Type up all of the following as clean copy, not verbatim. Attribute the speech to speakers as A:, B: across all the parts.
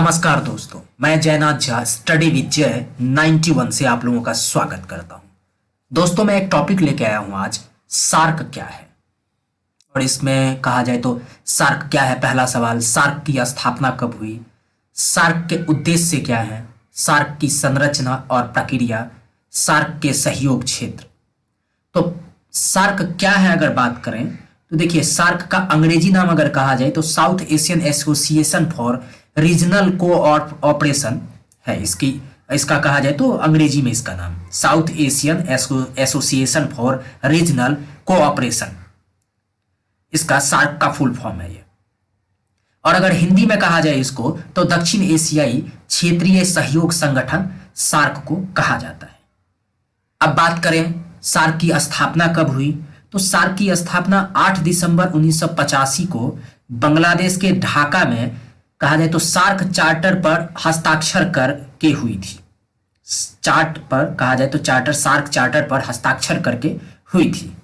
A: नमस्कार दोस्तों, मैं जयनाथ झा स्टडी विद जय 91 से आप लोगों का स्वागत करता हूं। दोस्तों, मैं एक टॉपिक लेके आया हूं आज, सार्क क्या है। और इसमें कहा जाए तो सार्क क्या है, पहला सवाल, सार्क की स्थापना कब हुई, सार्क के उद्देश्य क्या है, सार्क की संरचना और प्रक्रिया, सार्क के सहयोग क्षेत्र। तो सार्क क्या है अगर बात करें तो देखिए, सार्क का अंग्रेजी नाम अगर कहा जाए तो south Asian association for regional cooperation है। इसका कहा जाए तो अंग्रेजी में इसका नाम south Asian association for regional cooperation, इसका सार्क का फुल फॉर्म है ये। और अगर हिंदी में कहा जाए इसको तो दक्षिण एशियाई क्षेत्रीय सहयोग संगठन सार्क को कहा जाता है। अब बात करें सार्क की स्थापना कब हुई, तो सार्क की स्थापना 8 दिसंबर 1985 को बांग्लादेश के ढाका में कहा जाए तो सार्क चार्टर पर हस्ताक्षर करके हुई थी। चार्ट पर कहा जाए तो सार्क चार्टर पर हस्ताक्षर करके हुई थी।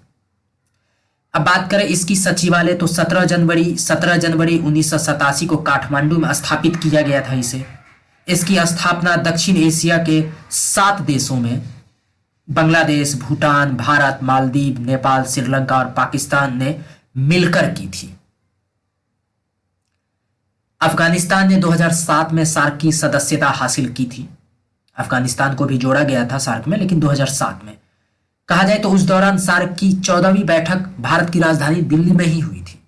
A: अब बात करें इसकी सचिवालय तो 17 जनवरी 1987 को काठमांडू में स्थापित किया गया था इसे। इसकी स्थापना दक्षिण एशिया के 7 देशों में बांग्लादेश, भूटान, भारत, मालदीव, नेपाल, श्रीलंका और पाकिस्तान ने मिलकर की थी। अफगानिस्तान ने 2007 में सार्क की सदस्यता हासिल की थी। अफगानिस्तान को भी जोड़ा गया था सार्क में, लेकिन 2007 में कहा जाए तो उस दौरान सार्क की 14वीं बैठक भारत की राजधानी दिल्ली में ही हुई थी।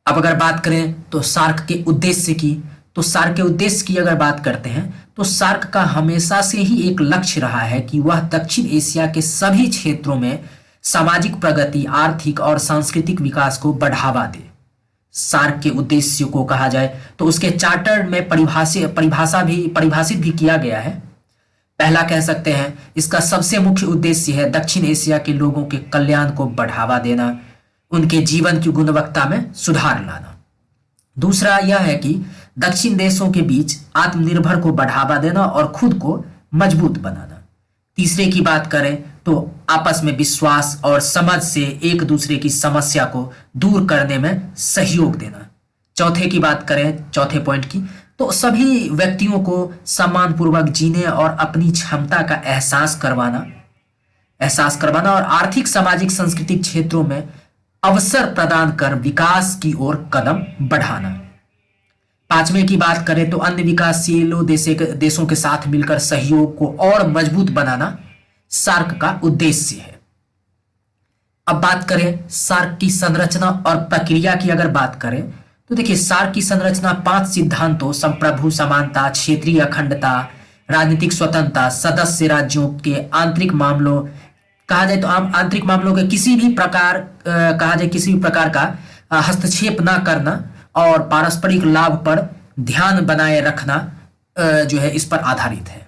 A: अब अगर बात करें तो सार्क के उद्देश्य की, तो सार्क के उद्देश्य की अगर बात करते हैं तो सार्क का हमेशा से ही एक लक्ष्य रहा है कि वह दक्षिण एशिया के सभी क्षेत्रों में सामाजिक प्रगति, आर्थिक और सांस्कृतिक विकास को बढ़ावा दे। सार्क के उद्देश्य को कहा जाए तो उसके चार्टर में परिभाषित भी किया गया है। पहला कह सकते हैं इसका सबसे मुख्य उद्देश्य है दक्षिण एशिया के लोगों के कल्याण को बढ़ावा देना, उनके जीवन की गुणवत्ता में सुधार लाना। दूसरा यह है कि दक्षिण देशों के बीच आत्मनिर्भर को बढ़ावा देना और खुद को मजबूत बनाना। तीसरे की बात करें तो आपस में विश्वास और समझ से एक दूसरे की समस्या को दूर करने में सहयोग देना। चौथे की बात करें, चौथे पॉइंट की, तो सभी व्यक्तियों को सम्मानपूर्वक जीने और अपनी क्षमता का एहसास करवाना और आर्थिक, सामाजिक, सांस्कृतिक क्षेत्रों में अवसर प्रदान कर विकास की ओर कदम बढ़ाना। पांचवें की बात करें तो अन्य विकासशील देशों के साथ मिलकर सहयोग को और मजबूत बनाना सार्क का उद्देश्य है। अब बात करें सार्क की संरचना और प्रक्रिया की अगर बात करें तो देखिए, सार्क की संरचना 5 सिद्धांतों, संप्रभु समानता, क्षेत्रीय अखंडता, राजनीतिक स्वतंत्रता, सदस्य राज्यों के आंतरिक मामलों, कहा जाए तो आंतरिक मामलों के किसी भी प्रकार का हस्तक्षेप न करना और पारस्परिक लाभ पर ध्यान बनाए रखना जो है इस पर आधारित है।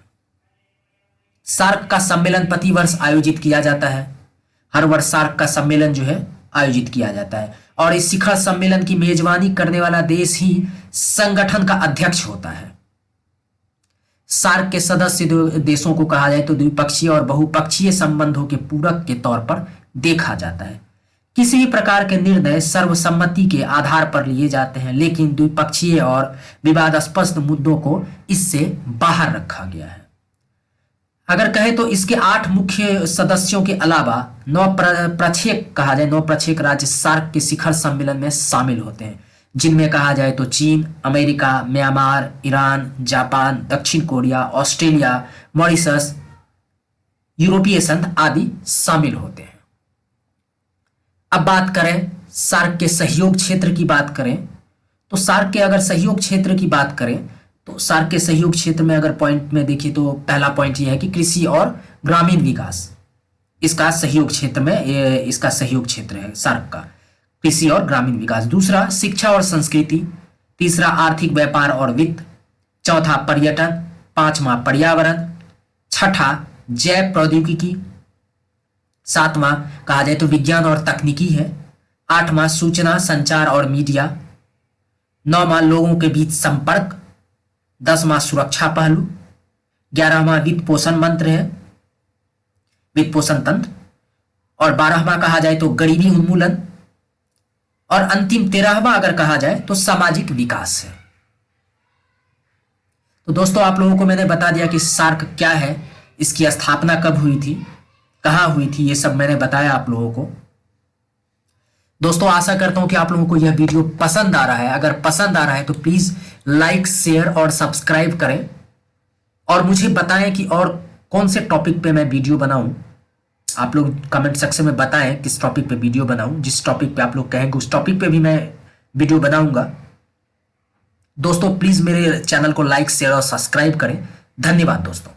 A: सार्क का सम्मेलन प्रति वर्ष आयोजित किया जाता है। हर वर्ष सार्क का सम्मेलन जो है आयोजित किया जाता है और इस शिखर सम्मेलन की मेजबानी करने वाला देश ही संगठन का अध्यक्ष होता है। सार्क के सदस्य देशों को कहा जाए तो द्विपक्षीय और बहुपक्षीय संबंधों के पूरक के तौर पर देखा जाता है। किसी भी प्रकार के निर्णय सर्वसम्मति के आधार पर लिए जाते हैं, लेकिन द्विपक्षीय और विवादास्पद मुद्दों को इससे बाहर रखा गया है। अगर कहें तो इसके 8 मुख्य सदस्यों के अलावा 9 प्रक्षेक राज्य सार्क के शिखर सम्मेलन में शामिल होते हैं, जिनमें कहा जाए तो चीन, अमेरिका, म्यांमार, ईरान, जापान, दक्षिण कोरिया, ऑस्ट्रेलिया, मॉरिशस, यूरोपीय संघ आदि शामिल होते हैं। अब बात करें सार्क के सहयोग क्षेत्र की बात करें तो सार्क के अगर सहयोग क्षेत्र की बात करें तो सार्क के सहयोग क्षेत्र में अगर पॉइंट में देखिए तो पहला पॉइंट यह है कि कृषि और ग्रामीण विकास इसका सहयोग क्षेत्र है सार्क का, कृषि और ग्रामीण विकास। दूसरा शिक्षा और संस्कृति, तीसरा आर्थिक व्यापार और वित्त, चौथा पर्यटन, पांचवा पर्यावरण, छठा जैव प्रौद्योगिकी, सातवां कहा जाए तो विज्ञान और तकनीकी है, आठवां सूचना संचार और मीडिया, नौवां लोगों के बीच संपर्क, 10वां सुरक्षा पहलू, 11वां वित्त पोषण तंत्र और 12वां कहा जाए तो गरीबी उन्मूलन और अंतिम 13वां अगर कहा जाए तो सामाजिक विकास है। तो दोस्तों आप लोगों को मैंने बता दिया कि सार्क क्या है, इसकी स्थापना कब हुई थी, कहाँ हुई थी, ये सब मैंने बताया आप लोगों को। दोस्तों आशा करता हूं कि आप लोगों को यह वीडियो पसंद आ रहा है। अगर पसंद आ रहा है तो प्लीज लाइक, शेयर और सब्सक्राइब करें और मुझे बताएं कि और कौन से टॉपिक पे मैं वीडियो बनाऊं। आप लोग कमेंट सेक्शन में बताएं किस टॉपिक पे वीडियो बनाऊं। जिस टॉपिक पे आप लोग कहेंगे उस टॉपिक पे भी मैं वीडियो बनाऊंगा। दोस्तों प्लीज मेरे चैनल को लाइक, शेयर और सब्सक्राइब करें। धन्यवाद दोस्तों।